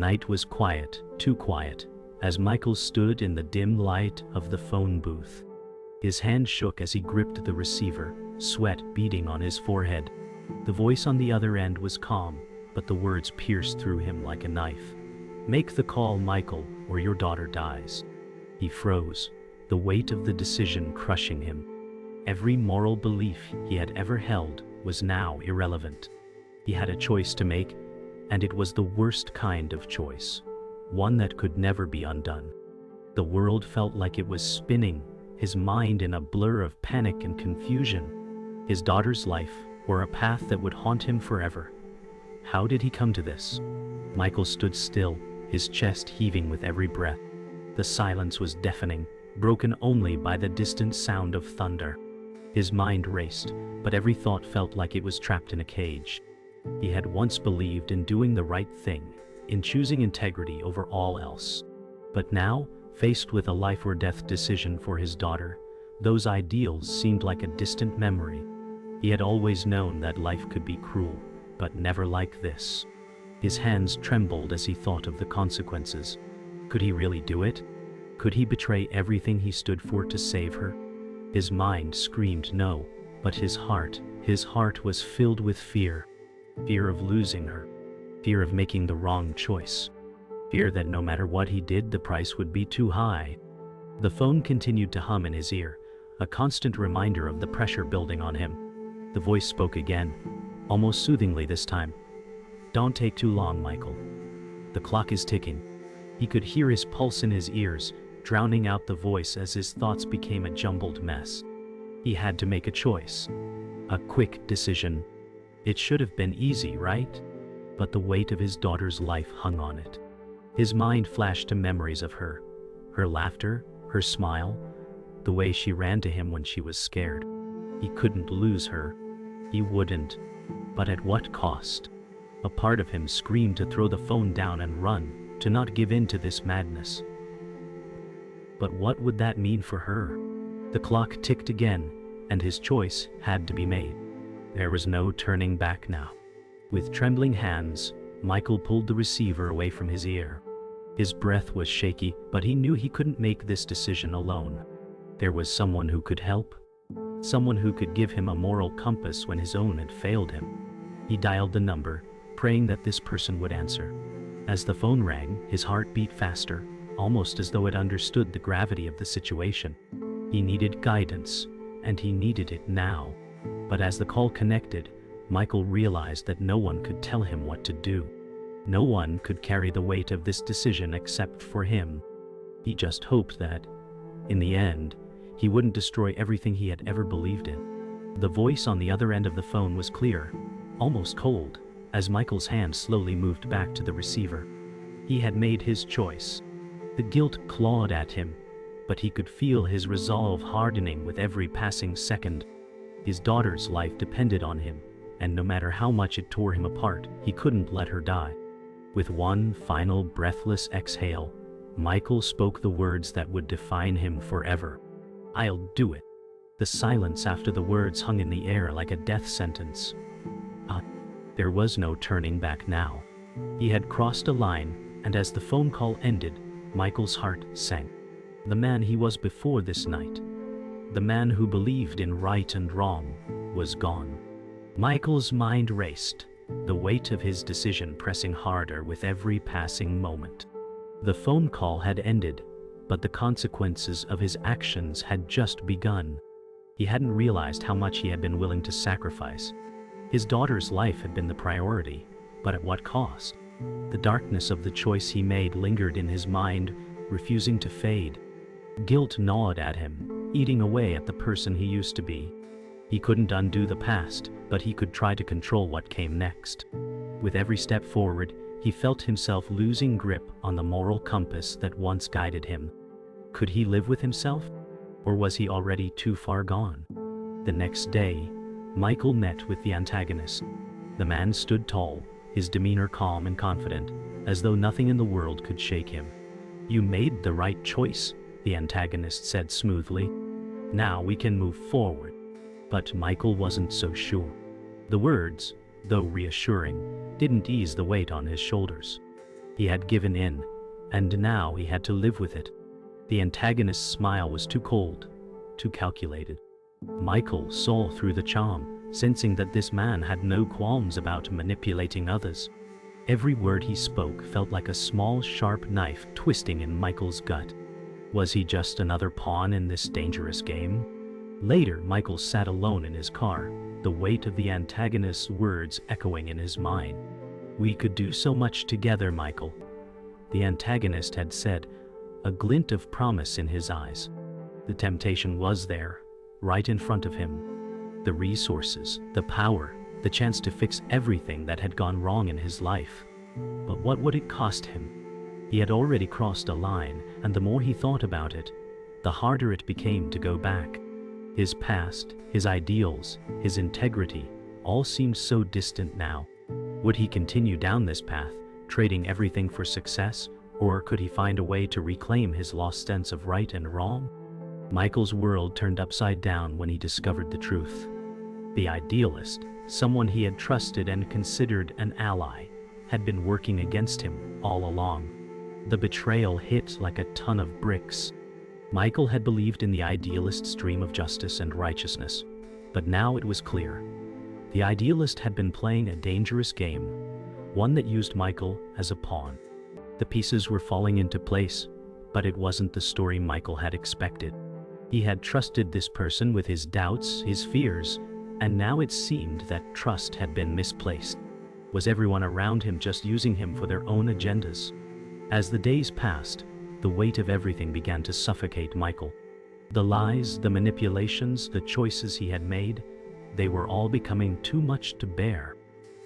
night was quiet, too quiet, as Michael stood in the dim light of the phone booth. His hand shook as he gripped the receiver, sweat beading on his forehead. The voice on the other end was calm, but the words pierced through him like a knife. "Make the call, Michael, or your daughter dies." He froze, the weight of the decision crushing him. Every moral belief he had ever held was now irrelevant. He had a choice to make, and it was the worst kind of choice, one that could never be undone. The world felt like it was spinning, his mind in a blur of panic and confusion. His daughter's life, or a path that would haunt him forever. How did he come to this? Michael stood still, his chest heaving with every breath. The silence was deafening, broken only by the distant sound of thunder. His mind raced, but every thought felt like it was trapped in a cage. He had once believed in doing the right thing, in choosing integrity over all else. But now, faced with a life or death decision for his daughter, those ideals seemed like a distant memory. He had always known that life could be cruel, but never like this. His hands trembled as he thought of the consequences. Could he really do it? Could he betray everything he stood for to save her? His mind screamed no, but his heart was filled with fear. Fear of losing her. Fear of making the wrong choice. Fear that no matter what he did, the price would be too high. The phone continued to hum in his ear, a constant reminder of the pressure building on him. The voice spoke again, almost soothingly this time. "Don't take too long, Michael. The clock is ticking." He could hear his pulse in his ears, drowning out the voice as his thoughts became a jumbled mess. He had to make a choice. A quick decision. It should have been easy, right? But the weight of his daughter's life hung on it. His mind flashed to memories of her. Her laughter, her smile, the way she ran to him when she was scared. He couldn't lose her. He wouldn't. But at what cost? A part of him screamed to throw the phone down and run, to not give in to this madness. But what would that mean for her? The clock ticked again, and his choice had to be made. There was no turning back now. With trembling hands, Michael pulled the receiver away from his ear. His breath was shaky, but he knew he couldn't make this decision alone. There was someone who could help. Someone who could give him a moral compass when his own had failed him. He dialed the number, praying that this person would answer. As the phone rang, his heart beat faster, almost as though it understood the gravity of the situation. He needed guidance, and he needed it now. But as the call connected, Michael realized that no one could tell him what to do. No one could carry the weight of this decision except for him. He just hoped that, in the end, he wouldn't destroy everything he had ever believed in. The voice on the other end of the phone was clear, almost cold, as Michael's hand slowly moved back to the receiver. He had made his choice. The guilt clawed at him, but he could feel his resolve hardening with every passing second. His daughter's life depended on him, and no matter how much it tore him apart, he couldn't let her die. With one final breathless exhale, Michael spoke the words that would define him forever. "I'll do it." The silence after the words hung in the air like a death sentence. There was no turning back now. He had crossed a line, and as the phone call ended, Michael's heart sank. The man he was before this night, the man who believed in right and wrong, was gone. Michael's mind raced, the weight of his decision pressing harder with every passing moment. The phone call had ended, but the consequences of his actions had just begun. He hadn't realized how much he had been willing to sacrifice. His daughter's life had been the priority, but at what cost? The darkness of the choice he made lingered in his mind, refusing to fade. Guilt gnawed at him, eating away at the person he used to be. He couldn't undo the past, but he could try to control what came next. With every step forward, he felt himself losing grip on the moral compass that once guided him. Could he live with himself? Or was he already too far gone? The next day, Michael met with the antagonist. The man stood tall, his demeanor calm and confident, as though nothing in the world could shake him. "You made the right choice," the antagonist said smoothly. "Now we can move forward." But Michael wasn't so sure. The words, though reassuring, didn't ease the weight on his shoulders. He had given in, and now he had to live with it. The antagonist's smile was too cold, too calculated. Michael saw through the charm, sensing that this man had no qualms about manipulating others. Every word he spoke felt like a small, sharp knife twisting in Michael's gut. Was he just another pawn in this dangerous game? Later, Michael sat alone in his car, the weight of the antagonist's words echoing in his mind. "We could do so much together, Michael," the antagonist had said, a glint of promise in his eyes. The temptation was there, right in front of him. The resources, the power, the chance to fix everything that had gone wrong in his life. But what would it cost him? He had already crossed a line, and the more he thought about it, the harder it became to go back. His past, his ideals, his integrity, all seemed so distant now. Would he continue down this path, trading everything for success, or could he find a way to reclaim his lost sense of right and wrong? Michael's world turned upside down when he discovered the truth. The idealist, someone he had trusted and considered an ally, had been working against him all along. The betrayal hit like a ton of bricks. Michael had believed in the idealist's dream of justice and righteousness, but now it was clear. The idealist had been playing a dangerous game, one that used Michael as a pawn. The pieces were falling into place, but it wasn't the story Michael had expected. He had trusted this person with his doubts, his fears, and now it seemed that trust had been misplaced. Was everyone around him just using him for their own agendas? As the days passed, the weight of everything began to suffocate Michael. The lies, the manipulations, the choices he had made, they were all becoming too much to bear.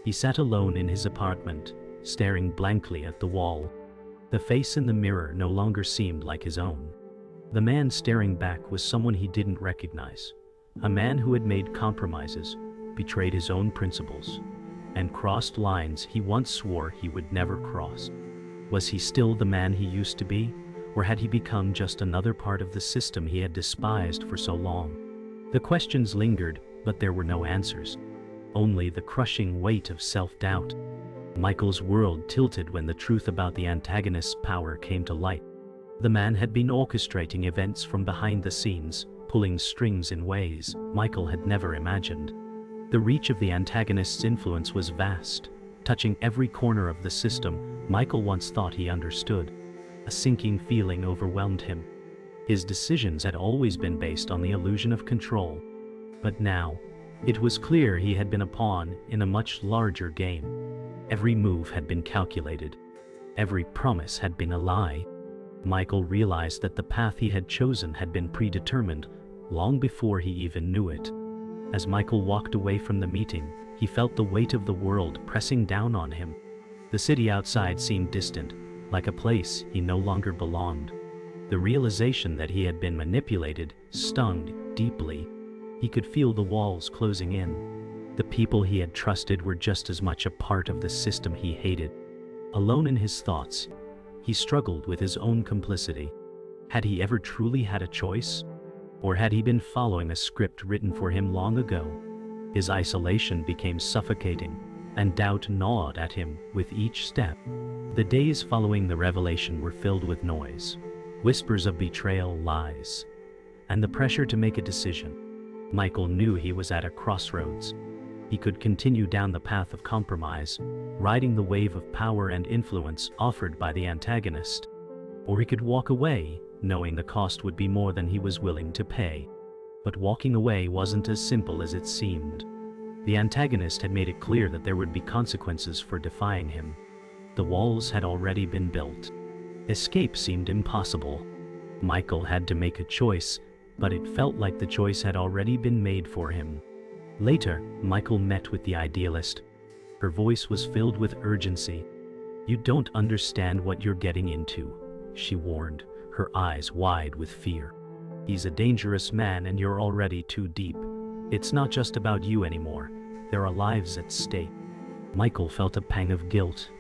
He sat alone in his apartment, staring blankly at the wall. The face in the mirror no longer seemed like his own. The man staring back was someone he didn't recognize. A man who had made compromises, betrayed his own principles, and crossed lines he once swore he would never cross. Was he still the man he used to be, or had he become just another part of the system he had despised for so long? The questions lingered, but there were no answers. Only the crushing weight of self-doubt. Michael's world tilted when the truth about the antagonist's power came to light. The man had been orchestrating events from behind the scenes, pulling strings in ways Michael had never imagined. The reach of the antagonist's influence was vast, touching every corner of the system Michael once thought he understood. A sinking feeling overwhelmed him. His decisions had always been based on the illusion of control, but now, it was clear he had been a pawn in a much larger game. Every move had been calculated. Every promise had been a lie. Michael realized that the path he had chosen had been predetermined long before he even knew it. As Michael walked away from the meeting, he felt the weight of the world pressing down on him. The city outside seemed distant, like a place he no longer belonged. The realization that he had been manipulated stung deeply. He could feel the walls closing in. The people he had trusted were just as much a part of the system he hated. Alone in his thoughts, he struggled with his own complicity. Had he ever truly had a choice? Or had he been following a script written for him long ago? His isolation became suffocating, and doubt gnawed at him with each step. The days following the revelation were filled with noise, whispers of betrayal, lies, and the pressure to make a decision. Michael knew he was at a crossroads. He could continue down the path of compromise, riding the wave of power and influence offered by the antagonist. Or he could walk away, knowing the cost would be more than he was willing to pay. But walking away wasn't as simple as it seemed. The antagonist had made it clear that there would be consequences for defying him. The walls had already been built. Escape seemed impossible. Michael had to make a choice, but it felt like the choice had already been made for him. Later, Michael met with the idealist. Her voice was filled with urgency. "You don't understand what you're getting into," she warned, her eyes wide with fear. "He's a dangerous man and you're already too deep. It's not just about you anymore. There are lives at stake." Michael felt a pang of guilt,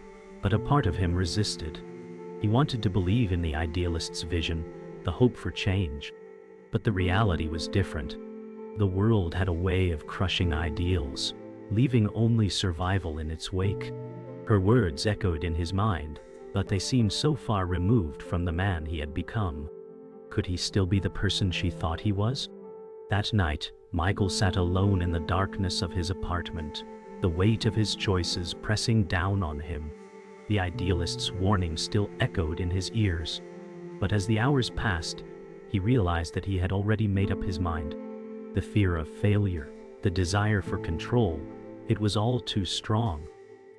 but a part of him resisted. He wanted to believe in the idealist's vision, the hope for change. But the reality was different. The world had a way of crushing ideals, leaving only survival in its wake. Her words echoed in his mind, but they seemed so far removed from the man he had become. Could he still be the person she thought he was? That night, Michael sat alone in the darkness of his apartment, the weight of his choices pressing down on him. The idealist's warning still echoed in his ears. But as the hours passed, he realized that he had already made up his mind. The fear of failure, the desire for control, it was all too strong.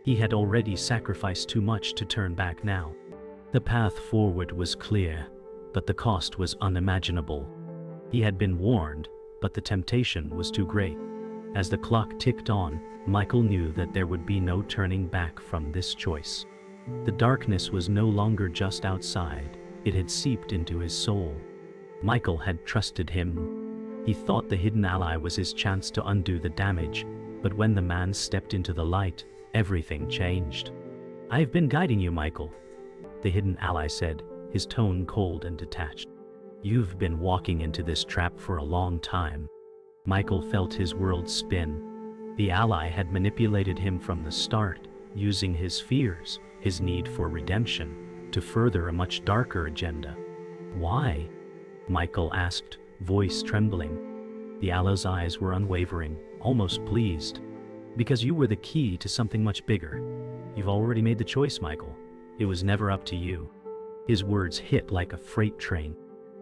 He had already sacrificed too much to turn back now. The path forward was clear, but the cost was unimaginable. He had been warned, but the temptation was too great. As the clock ticked on, Michael knew that there would be no turning back from this choice. The darkness was no longer just outside, it had seeped into his soul. Michael had trusted him. He thought the hidden ally was his chance to undo the damage, but when the man stepped into the light, everything changed. "I've been guiding you, Michael," the hidden ally said, his tone cold and detached. "You've been walking into this trap for a long time." Michael felt his world spin. The ally had manipulated him from the start, using his fears, his need for redemption, to further a much darker agenda. "Why?" Michael asked, voice trembling. The ally's eyes were unwavering, almost pleased. "Because you were the key to something much bigger. You've already made the choice, Michael. It was never up to you." His words hit like a freight train.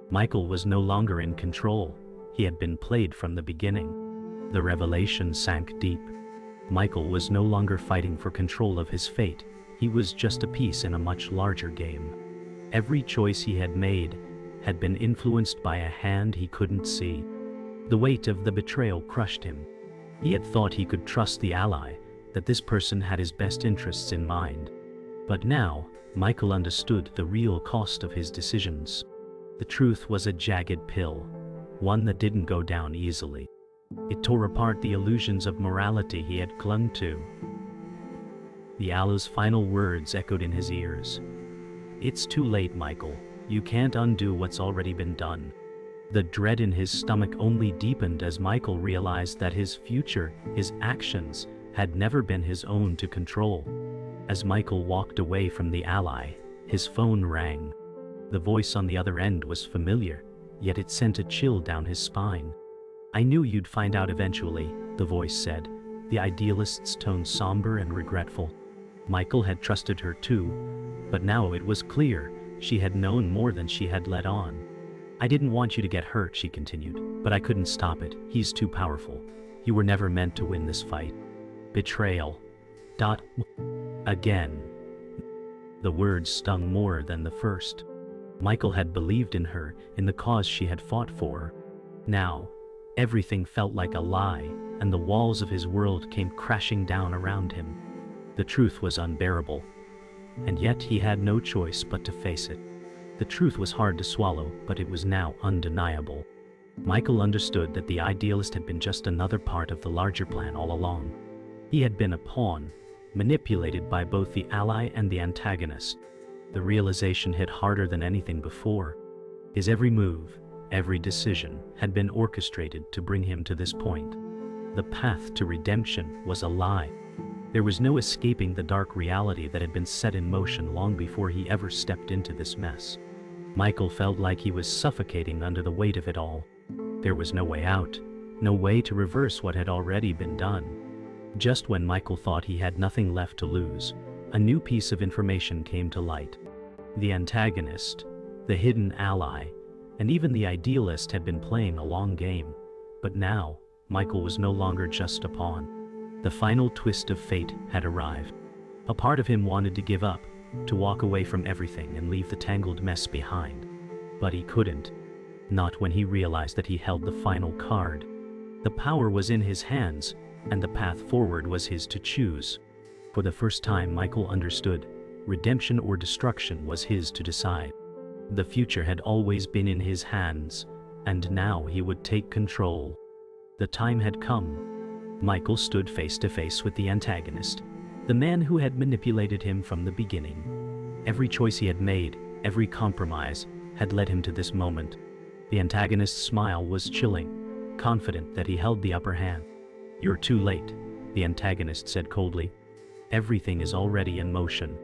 Michael was no longer in control. He had been played from the beginning. The revelation sank deep. Michael was no longer fighting for control of his fate. He was just a piece in a much larger game. Every choice he had made had been influenced by a hand he couldn't see. The weight of the betrayal crushed him. He had thought he could trust the ally, that this person had his best interests in mind. But now, Michael understood the real cost of his decisions. The truth was a jagged pill, one that didn't go down easily. It tore apart the illusions of morality he had clung to. The ally's final words echoed in his ears. "It's too late, Michael. You can't undo what's already been done." The dread in his stomach only deepened as Michael realized that his future, his actions, had never been his own to control. As Michael walked away from the ally, his phone rang. The voice on the other end was familiar, yet it sent a chill down his spine. "I knew you'd find out eventually," the voice said, the idealist's tone somber and regretful. Michael had trusted her too, but now it was clear she had known more than she had let on. "I didn't want you to get hurt," she continued, "but I couldn't stop it. He's too powerful. You were never meant to win this fight." Betrayal. Again. The words stung more than the first. Michael had believed in her, in the cause she had fought for. Now, everything felt like a lie, and the walls of his world came crashing down around him. The truth was unbearable, and yet he had no choice but to face it. The truth was hard to swallow, but it was now undeniable. Michael understood that the idealist had been just another part of the larger plan all along. He had been a pawn, manipulated by both the ally and the antagonist. The realization hit harder than anything before. His every move, every decision, had been orchestrated to bring him to this point. The path to redemption was a lie. There was no escaping the dark reality that had been set in motion long before he ever stepped into this mess. Michael felt like he was suffocating under the weight of it all. There was no way out, no way to reverse what had already been done. Just when Michael thought he had nothing left to lose, a new piece of information came to light. The antagonist, the hidden ally, and even the idealist had been playing a long game. But now, Michael was no longer just a pawn. The final twist of fate had arrived. A part of him wanted to give up, to walk away from everything and leave the tangled mess behind. But he couldn't. Not when he realized that he held the final card. The power was in his hands, and the path forward was his to choose. For the first time, Michael understood. Redemption or destruction was his to decide. The future had always been in his hands, and now he would take control. The time had come. Michael stood face to face with the antagonist, the man who had manipulated him from the beginning. Every choice he had made, every compromise, had led him to this moment. The antagonist's smile was chilling, confident that he held the upper hand. "You're too late," the antagonist said coldly. "Everything is already in motion."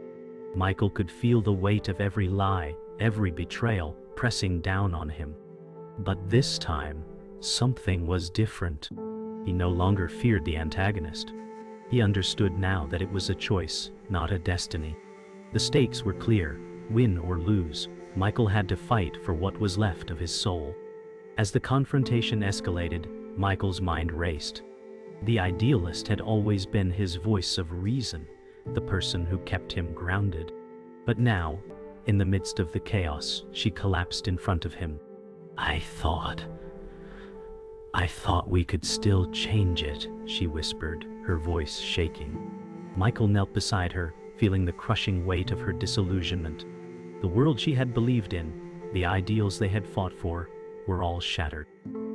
Michael could feel the weight of every lie, every betrayal, pressing down on him. But this time, something was different. He no longer feared the antagonist. He understood now that it was a choice, not a destiny. The stakes were clear: win or lose. Michael had to fight for what was left of his soul. As the confrontation escalated, Michael's mind raced. The idealist had always been his voice of reason, the person who kept him grounded. But now, in the midst of the chaos, she collapsed in front of him. I thought we could still change it," she whispered, her voice shaking. Michael knelt beside her, feeling the crushing weight of her disillusionment. The world she had believed in, the ideals they had fought for, were all shattered.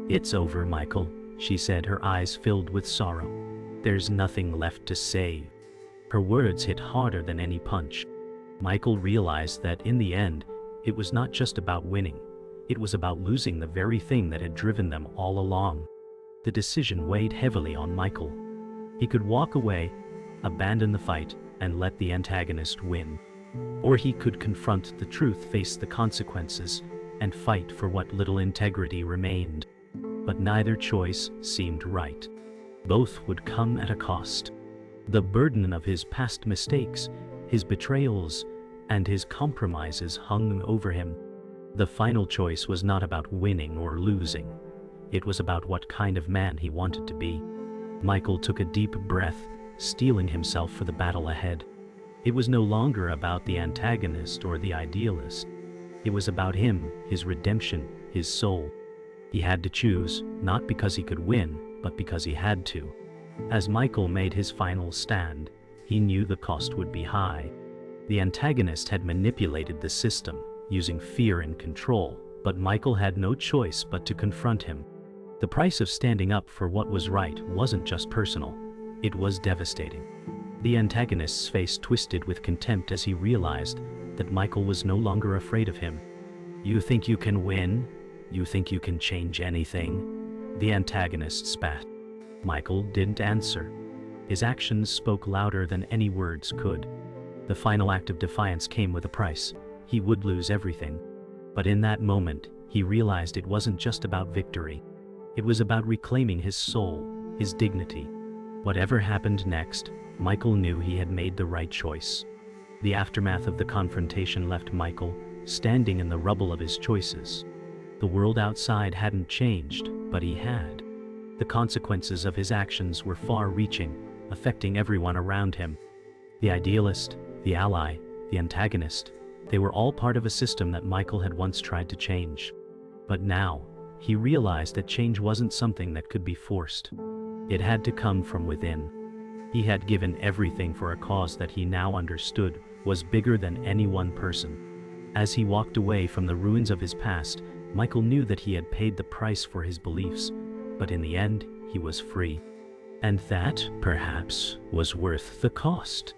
"It's over, Michael," she said, her eyes filled with sorrow. "There's nothing left to save." Her words hit harder than any punch. Michael realized that in the end, it was not just about winning. It was about losing the very thing that had driven them all along. The decision weighed heavily on Michael. He could walk away, abandon the fight, and let the antagonist win. Or he could confront the truth, face the consequences, and fight for what little integrity remained. But neither choice seemed right. Both would come at a cost. The burden of his past mistakes, his betrayals, and his compromises hung over him. The final choice was not about winning or losing. It was about what kind of man he wanted to be. Michael took a deep breath, steeling himself for the battle ahead. It was no longer about the antagonist or the idealist. It was about him, his redemption, his soul. He had to choose, not because he could win, but because he had to. As Michael made his final stand, he knew the cost would be high. The antagonist had manipulated the system, using fear and control, but Michael had no choice but to confront him. The price of standing up for what was right wasn't just personal, it was devastating. The antagonist's face twisted with contempt as he realized that Michael was no longer afraid of him. "You think you can win? You think you can change anything?" The antagonist spat. Michael didn't answer. His actions spoke louder than any words could. The final act of defiance came with a price. He would lose everything. But in that moment, he realized it wasn't just about victory. It was about reclaiming his soul, his dignity. Whatever happened next, Michael knew he had made the right choice. The aftermath of the confrontation left Michael standing in the rubble of his choices. The world outside hadn't changed, but he had. The consequences of his actions were far-reaching, affecting everyone around him. The idealist, the ally, the antagonist, they were all part of a system that Michael had once tried to change. But now, he realized that change wasn't something that could be forced. It had to come from within. He had given everything for a cause that he now understood was bigger than any one person. As he walked away from the ruins of his past, Michael knew that he had paid the price for his beliefs, but in the end, he was free. And that, perhaps, was worth the cost.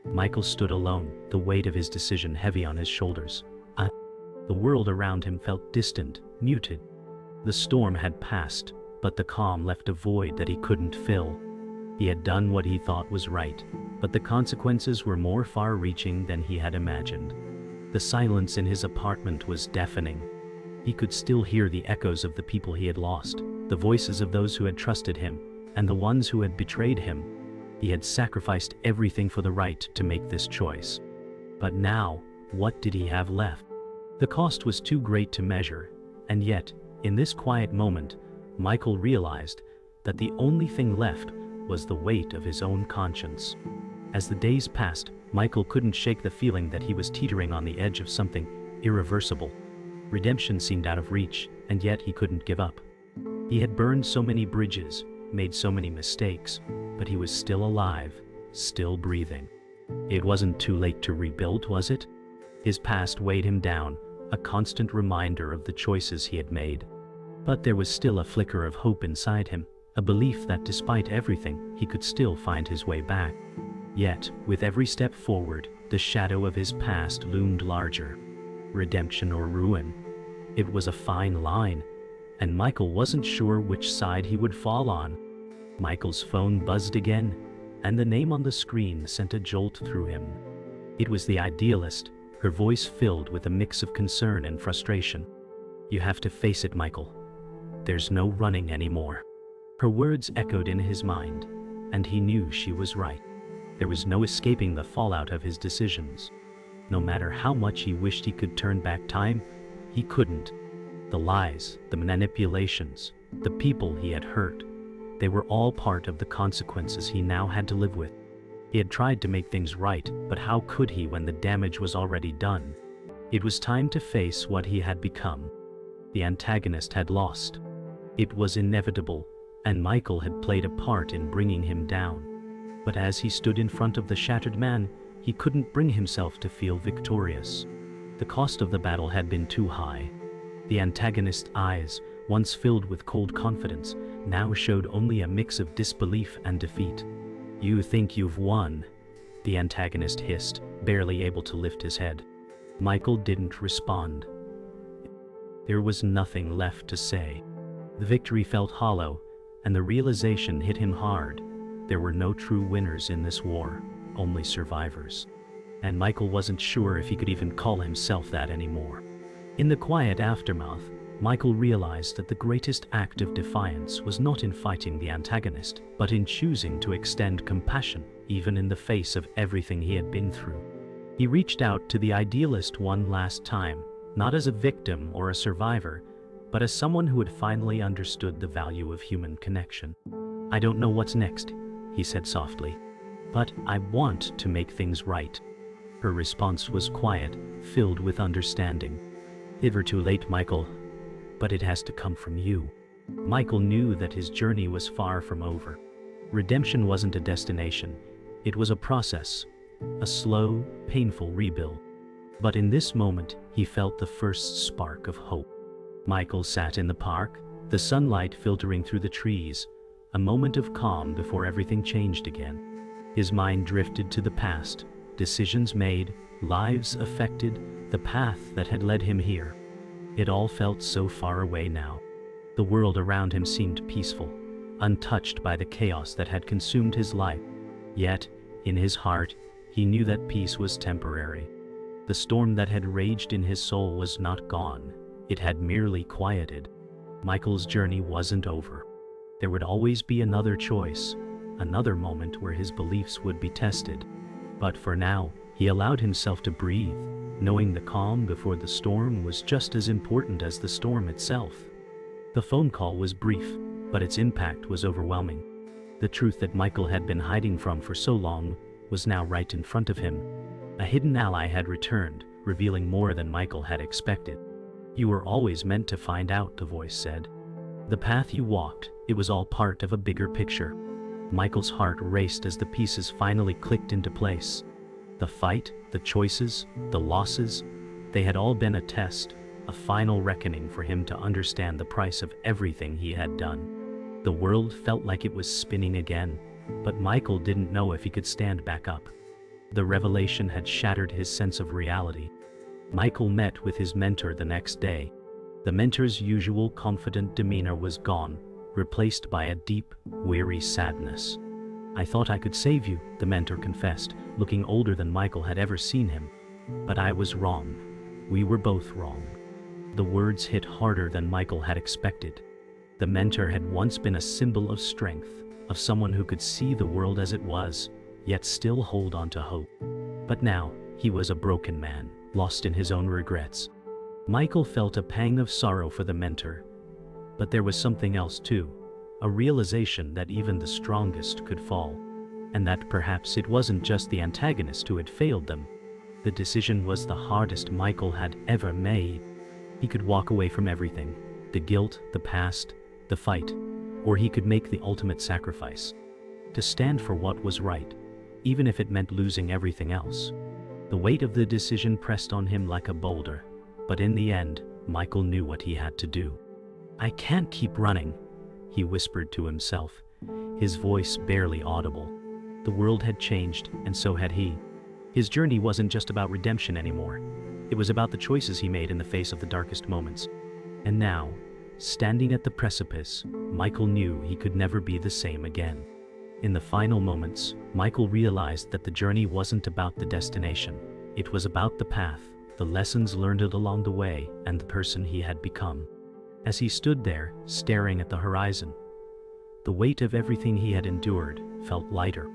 Michael stood alone, the weight of his decision heavy on his shoulders. The world around him felt distant, muted. The storm had passed, but the calm left a void that he couldn't fill. He had done what he thought was right, but the consequences were more far-reaching than he had imagined. The silence in his apartment was deafening. He could still hear the echoes of the people he had lost, the voices of those who had trusted him, and the ones who had betrayed him. He had sacrificed everything for the right to make this choice. But now, what did he have left? The cost was too great to measure, and yet, in this quiet moment, Michael realized that the only thing left was the weight of his own conscience. As the days passed, Michael couldn't shake the feeling that he was teetering on the edge of something irreversible. Redemption seemed out of reach, and yet he couldn't give up. He had burned so many bridges, made so many mistakes, but he was still alive, still breathing. It wasn't too late to rebuild, was it? His past weighed him down, a constant reminder of the choices he had made. But there was still a flicker of hope inside him, a belief that despite everything, he could still find his way back. Yet, with every step forward, the shadow of his past loomed larger. Redemption or ruin. It was a fine line, and Michael wasn't sure which side he would fall on. Michael's phone buzzed again, and the name on the screen sent a jolt through him. It was the idealist, her voice filled with a mix of concern and frustration. "You have to face it, Michael. There's no running anymore." Her words echoed in his mind, and he knew she was right. There was no escaping the fallout of his decisions. No matter how much he wished he could turn back time, he couldn't. The lies, the manipulations, the people he had hurt, they were all part of the consequences he now had to live with. He had tried to make things right, but how could he when the damage was already done? It was time to face what he had become. The antagonist had lost. It was inevitable, and Michael had played a part in bringing him down. But as he stood in front of the shattered man, he couldn't bring himself to feel victorious. The cost of the battle had been too high. The antagonist's eyes, once filled with cold confidence, now showed only a mix of disbelief and defeat. "You think you've won?" the antagonist hissed, barely able to lift his head. Michael didn't respond. There was nothing left to say. The victory felt hollow, and the realization hit him hard. There were no true winners in this war, only survivors. And Michael wasn't sure if he could even call himself that anymore. In the quiet aftermath, Michael realized that the greatest act of defiance was not in fighting the antagonist, but in choosing to extend compassion, even in the face of everything he had been through. He reached out to the idealist one last time, not as a victim or a survivor, but as someone who had finally understood the value of human connection. "I don't know what's next," he said softly, "but I want to make things right." Her response was quiet, filled with understanding. "Never too late, Michael, but it has to come from you." Michael knew that his journey was far from over. Redemption wasn't a destination, it was a process, a slow, painful rebuild. But in this moment, he felt the first spark of hope. Michael sat in the park, the sunlight filtering through the trees, a moment of calm before everything changed again. His mind drifted to the past, decisions made, lives affected, the path that had led him here. It all felt so far away now. The world around him seemed peaceful, untouched by the chaos that had consumed his life. Yet, in his heart, he knew that peace was temporary. The storm that had raged in his soul was not gone, it had merely quieted. Michael's journey wasn't over. There would always be another choice, another moment where his beliefs would be tested. But for now, he allowed himself to breathe, knowing the calm before the storm was just as important as the storm itself. The phone call was brief, but its impact was overwhelming. The truth that Michael had been hiding from for so long was now right in front of him. A hidden ally had returned, revealing more than Michael had expected. "You were always meant to find out," the voice said. "The path you walked, it was all part of a bigger picture." Michael's heart raced as the pieces finally clicked into place. The fight, the choices, the losses, they had all been a test, a final reckoning for him to understand the price of everything he had done. The world felt like it was spinning again, but Michael didn't know if he could stand back up. The revelation had shattered his sense of reality. Michael met with his mentor the next day. The mentor's usual confident demeanor was gone, replaced by a deep, weary sadness. "I thought I could save you," the mentor confessed, looking older than Michael had ever seen him. "But I was wrong. We were both wrong." The words hit harder than Michael had expected. The mentor had once been a symbol of strength, of someone who could see the world as it was, yet still hold on to hope. But now, he was a broken man, lost in his own regrets. Michael felt a pang of sorrow for the mentor. But there was something else too, a realization that even the strongest could fall, and that perhaps it wasn't just the antagonist who had failed them. The decision was the hardest Michael had ever made. He could walk away from everything, the guilt, the past, the fight, or he could make the ultimate sacrifice, to stand for what was right, even if it meant losing everything else. The weight of the decision pressed on him like a boulder, but in the end, Michael knew what he had to do. "I can't keep running," he whispered to himself, his voice barely audible. The world had changed, and so had he. His journey wasn't just about redemption anymore. It was about the choices he made in the face of the darkest moments. And now, standing at the precipice, Michael knew he could never be the same again. In the final moments, Michael realized that the journey wasn't about the destination. It was about the path, the lessons learned along the way, and the person he had become. As he stood there, staring at the horizon, the weight of everything he had endured felt lighter.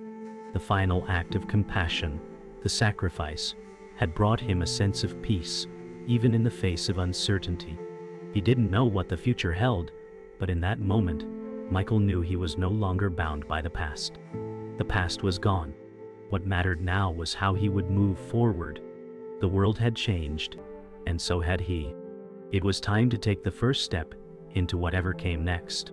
The final act of compassion, the sacrifice, had brought him a sense of peace, even in the face of uncertainty. He didn't know what the future held, but in that moment, Michael knew he was no longer bound by the past. The past was gone. What mattered now was how he would move forward. The world had changed, and so had he. It was time to take the first step into whatever came next.